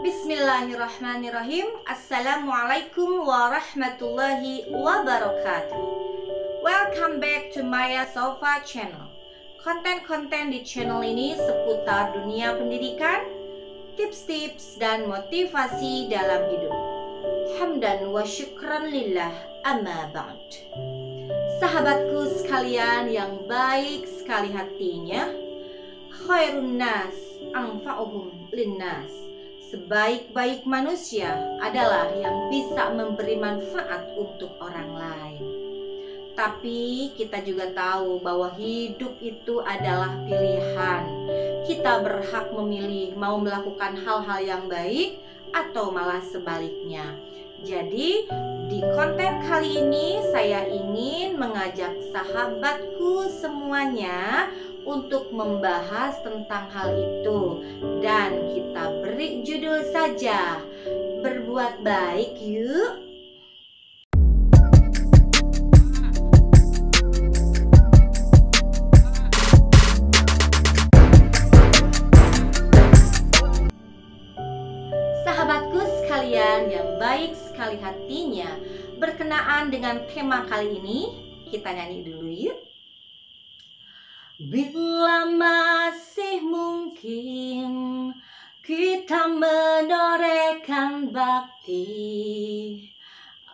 Bismillahirrahmanirrahim. Assalamualaikum warahmatullahi wabarakatuh. Welcome back to Maya Sofa Channel. Konten-konten di channel ini seputar dunia pendidikan, tips-tips dan motivasi dalam hidup. Hamdan wa syukran lillah, amma ba'd. Sahabatku sekalian yang baik sekali hatinya, khairun nas anfa'uhum linnas. Sebaik-baik manusia adalah yang bisa memberi manfaat untuk orang lain. Tapi kita juga tahu bahwa hidup itu adalah pilihan. Kita berhak memilih mau melakukan hal-hal yang baik atau malah sebaliknya. Jadi di konten kali ini saya ingin mengajak sahabatku semuanya untuk membahas tentang hal itu. Dan kita beri judul saja, berbuat baik yuk. Sahabatku sekalian yang baik sekali hatinya, berkenaan dengan tema kali ini, kita nyanyi dulu yuk. Bila masih mungkin kita menorehkan bakti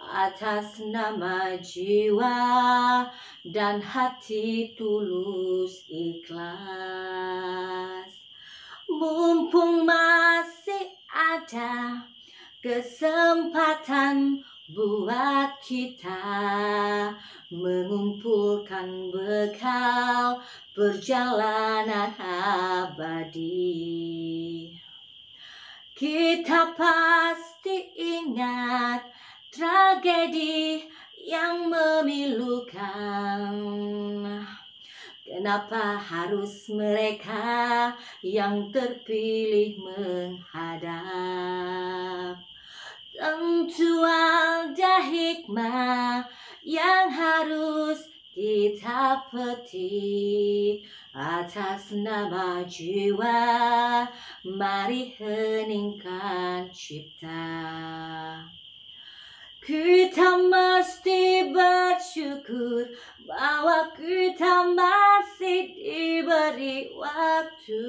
atas nama jiwa dan hati tulus ikhlas, mumpung masih ada kesempatan buat kita mengumpulkan bekal perjalanan abadi. Kita pasti ingat tragedi yang memilukan. Kenapa harus mereka yang terpilih menghadap? Tentu ada hikmah yang harus kita petik. Atas nama jiwa, mari heningkan cipta. Kita mesti bersyukur bahwa kita masih diberi waktu.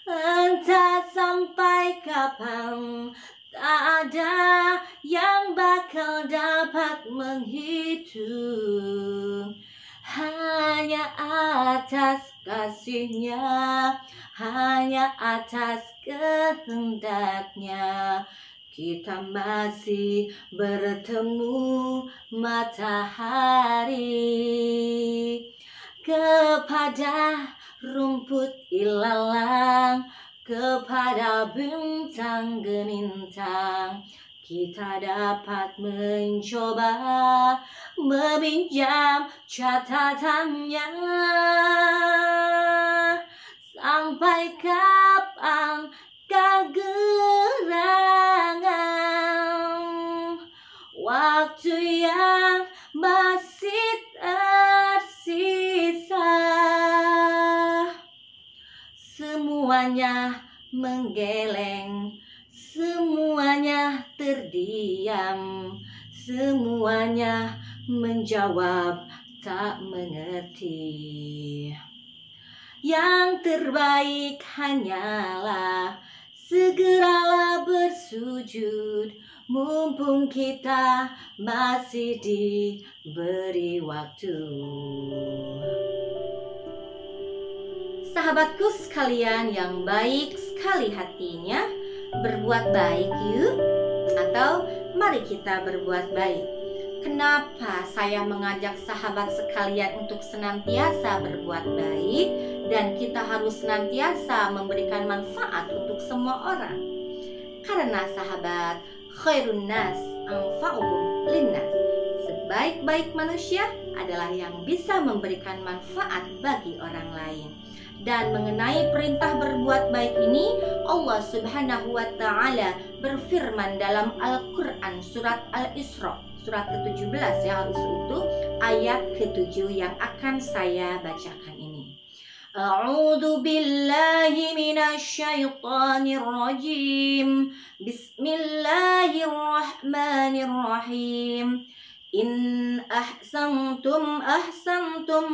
Entah sampai kapan, tak ada yang bakal dapat menghitung. Hanya atas kasihnya, hanya atas kehendaknya, kita masih bertemu matahari. Kepada rumput ilalang, kepada bintang gemintang, kita dapat mencoba meminjam catatannya. Sampai kapan kegerangan waktu yang masih tersisa? Semuanya menggeleng, semuanya terdiam, semuanya menjawab tak mengerti. Yang terbaik hanyalah segeralah bersujud, mumpung kita masih diberi waktu. Sahabatku sekalian yang baik sekali hatinya, berbuat baik yuk, atau mari kita berbuat baik. Kenapa saya mengajak sahabat sekalian untuk senantiasa berbuat baik dan kita harus senantiasa memberikan manfaat untuk semua orang? Karena sahabat, khairun nas anfa'uhum linnas. Sebaik-baik manusia adalah yang bisa memberikan manfaat bagi orang lain. Dan mengenai perintah berbuat baik ini, Allah Subhanahu wa Ta'ala berfirman dalam Al-Quran surat Al-Isra, surat ke-17 ya. Al-Isra itu ayat ke-7 yang akan saya bacakan ini. A'udzu billahi minasyaitonir rajim. Bismillahirrahmanirrahim. In ahsantum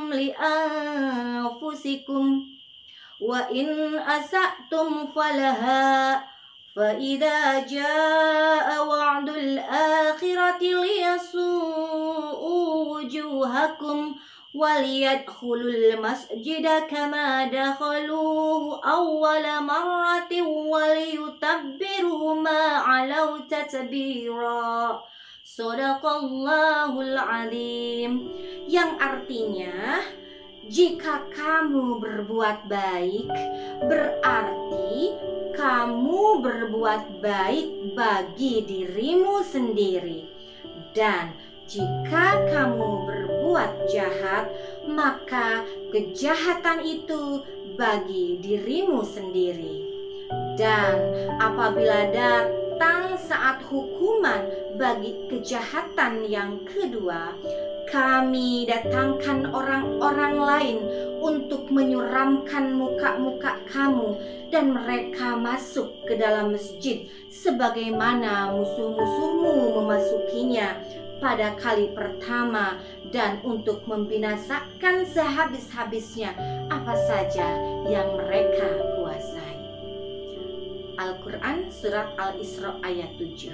li anfusikum wa in asa'tum falaha fa idza jaa wa'dul akhirati liyasu'u wujuhakum waliyadkhulul masjida kama dakhaluhu awwala marratin waliyutabbiru ma 'alau tatbira. Shadaqallahul azim. Yang artinya, jika kamu berbuat baik, berarti kamu berbuat baik bagi dirimu sendiri. Dan jika kamu berbuat jahat, maka kejahatan itu bagi dirimu sendiri. Dan apabila datang saat hukuman bagi kejahatan yang kedua, kami datangkan orang-orang lain untuk menyuramkan muka-muka kamu, dan mereka masuk ke dalam masjid sebagaimana musuh-musuhmu memasukinya pada kali pertama, dan untuk membinasakan sehabis-habisnya apa saja yang mereka kuasai. Al-Quran Surat Al-Isra ayat 7.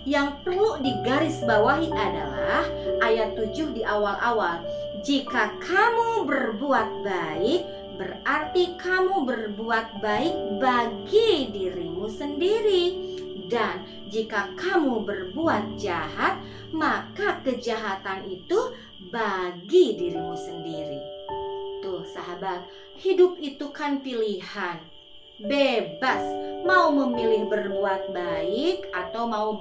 Yang perlu digarisbawahi adalah ayat 7 di awal-awal. Jika kamu berbuat baik, berarti kamu berbuat baik bagi dirimu sendiri. Dan jika kamu berbuat jahat, maka kejahatan itu bagi dirimu sendiri. Tuh sahabat, hidup itu kan pilihan. Bebas mau memilih berbuat baik atau mau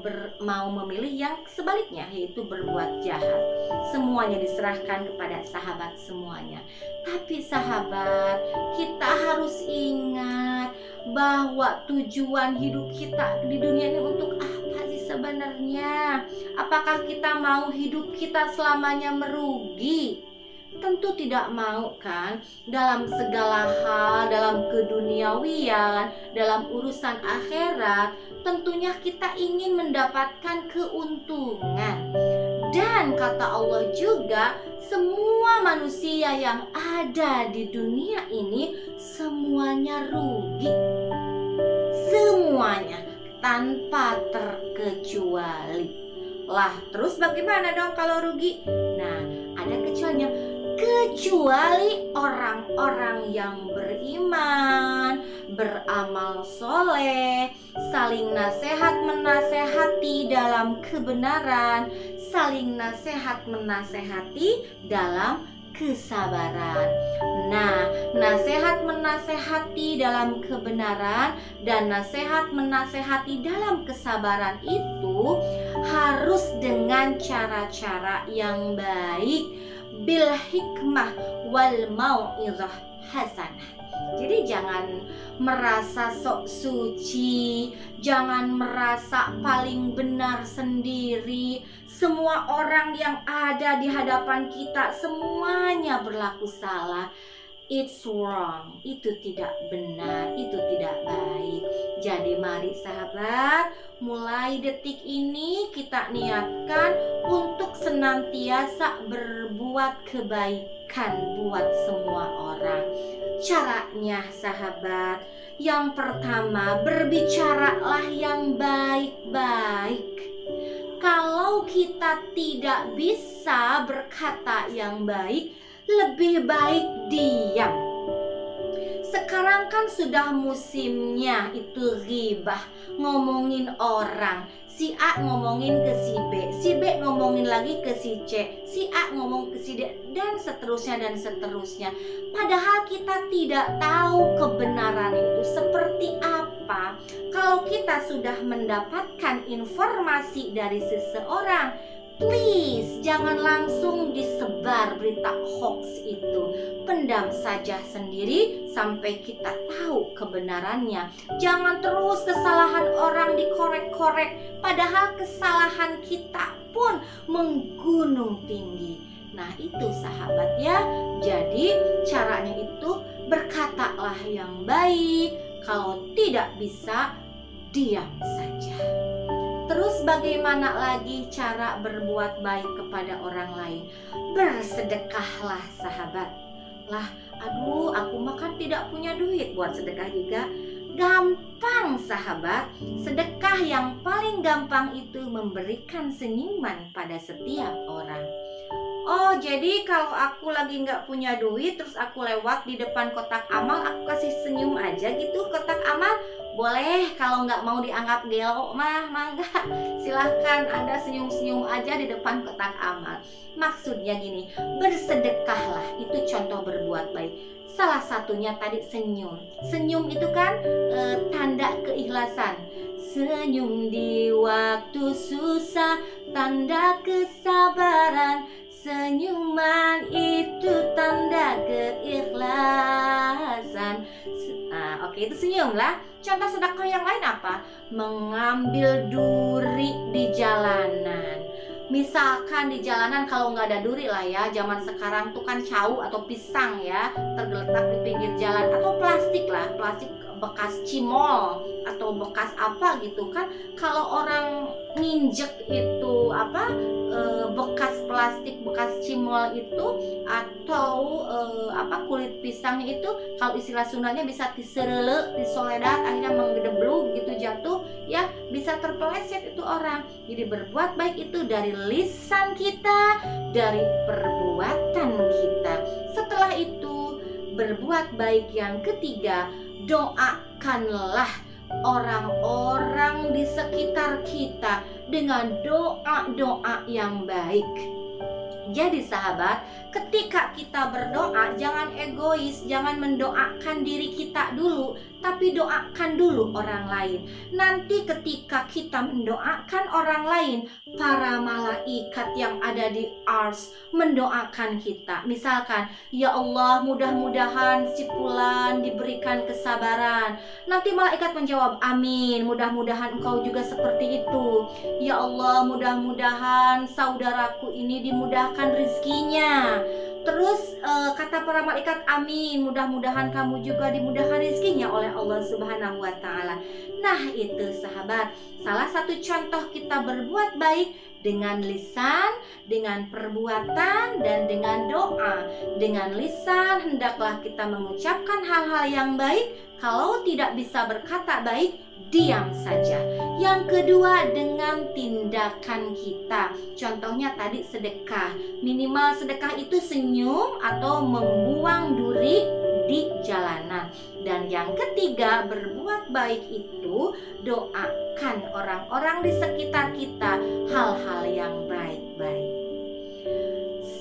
memilih yang sebaliknya, yaitu berbuat jahat. Semuanya diserahkan kepada sahabat semuanya. Tapi sahabat, kita harus ingat bahwa tujuan hidup kita di dunia ini untuk apa sih sebenarnya? Apakah kita mau hidup kita selamanya merugi? Tentu tidak mau kan. Dalam segala hal, dalam keduniawian, dalam urusan akhirat, tentunya kita ingin mendapatkan keuntungan. Dan kata Allah juga, semua manusia yang ada di dunia ini semuanya rugi. Semuanya tanpa terkecuali. Lah, terus bagaimana dong kalau rugi? Nah, ada kecualinya. Kecuali orang-orang yang beriman, beramal soleh, saling nasihat menasehati dalam kebenaran, saling nasihat menasehati dalam kesabaran. Nah, nasihat menasehati dalam kebenaran dan nasihat menasehati dalam kesabaran itu harus dengan cara-cara yang baik, bil hikmah wal mau'izah hasanah. Jadi jangan merasa sok suci, jangan merasa paling benar sendiri. Semua orang yang ada di hadapan kita semuanya berlaku salah. It's wrong, itu tidak benar, itu tidak baik. Jadi mari sahabat, mulai detik ini kita niatkan untuk senantiasa berbuat kebaikan buat semua orang. Caranya sahabat, yang pertama, berbicaralah yang baik-baik. Kalau kita tidak bisa berkata yang baik, lebih baik diam. Sekarang kan sudah musimnya itu ghibah, ngomongin orang. Si A ngomongin ke si B ngomongin lagi ke si C, si A ngomong ke si D, dan seterusnya dan seterusnya. Padahal kita tidak tahu kebenarannya itu seperti apa. Kalau kita sudah mendapatkan informasi dari seseorang, please jangan langsung disebar berita hoax itu. Pendam saja sendiri sampai kita tahu kebenarannya. Jangan terus kesalahan orang dikorek-korek, padahal kesalahan kita pun menggunung tinggi. Nah itu sahabat ya. Jadi caranya itu berkatalah yang baik. Kalau tidak bisa, diam saja. Terus bagaimana lagi cara berbuat baik kepada orang lain? Bersedekahlah sahabat. Lah, aduh, aku makan tidak punya duit buat sedekah juga. Gampang sahabat. Sedekah yang paling gampang itu memberikan senyuman pada setiap orang. Oh, jadi kalau aku lagi nggak punya duit, terus aku lewat di depan kotak amal, aku kasih senyum aja gitu kotak amal? Boleh, kalau nggak mau dianggap gelo mah mangga. Silahkan Anda senyum-senyum aja di depan kotak amal. Maksudnya gini, bersedekahlah, itu contoh berbuat baik. Salah satunya tadi senyum. Senyum itu kan tanda keikhlasan. Senyum di waktu susah, tanda kesabaran. Senyuman itu tanda keikhlasan. Oke, itu senyum lah. Contoh sedekah yang lain apa? Mengambil duri di jalanan. Misalkan di jalanan kalau nggak ada duri lah ya, zaman sekarang tuh kan cau atau pisang ya, tergeletak di pinggir jalan, atau plastik lah, plastik bekas cimol atau bekas apa gitu kan. Kalau orang nginjek itu bekas plastik, bekas cimol itu atau kulit pisang itu, kalau istilah Sundanya bisa diserele, disoledat, akhirnya menggedebluk gitu jatuh ya, bisa terpeleset itu orang. Jadi berbuat baik itu dari lisan kita, dari perbuatan kita. Setelah itu berbuat baik yang ketiga, doakanlah orang-orang di sekitar kita dengan doa-doa yang baik. Jadi sahabat, ketika kita berdoa jangan egois, jangan mendoakan diri kita dulu, tapi doakan dulu orang lain. Nanti ketika kita mendoakan orang lain, para malaikat yang ada di ars mendoakan kita. Misalkan, ya Allah, mudah-mudahan si fulan diberikan kesabaran. Nanti malaikat menjawab, amin, mudah-mudahan engkau juga seperti itu. Ya Allah, mudah-mudahan saudaraku ini dimudahkan rezekinya. Terus kata para malaikat, amin, mudah-mudahan kamu juga dimudahkan rezekinya oleh Allah Subhanahu wa Ta'ala. Nah, itu sahabat, salah satu contoh kita berbuat baik dengan lisan, dengan perbuatan, dan dengan doa. Dengan lisan hendaklah kita mengucapkan hal-hal yang baik. Kalau tidak bisa berkata baik, diam saja. Yang kedua, dengan tindakan kita. Contohnya tadi sedekah. Minimal sedekah itu senyum atau membuang duri di jalanan. Dan yang ketiga, berbuat baik itu doakan orang-orang di sekitar kita hal-hal yang baik-baik.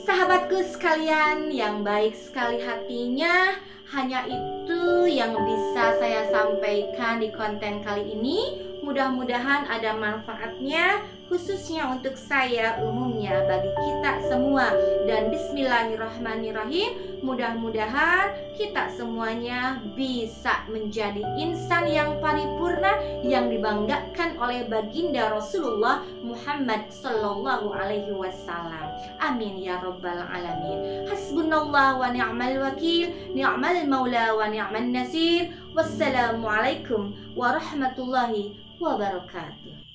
Sahabatku sekalian yang baik sekali hatinya, hanya itu yang bisa saya sampaikan di konten kali ini. Mudah-mudahan ada manfaatnya, khususnya untuk saya, umumnya bagi kita semua. Dan bismillahirrahmanirrahim, mudah-mudahan kita semuanya bisa menjadi insan yang paripurna, yang dibanggakan oleh baginda Rasulullah Muhammad sallallahu alaihi wasallam. Amin ya rabbal alamin. Hasbunallah wa ni'mal wakil, ni'mal maula wa ni'man nasir. Wassalamualaikum warahmatullahi wabarakatuh.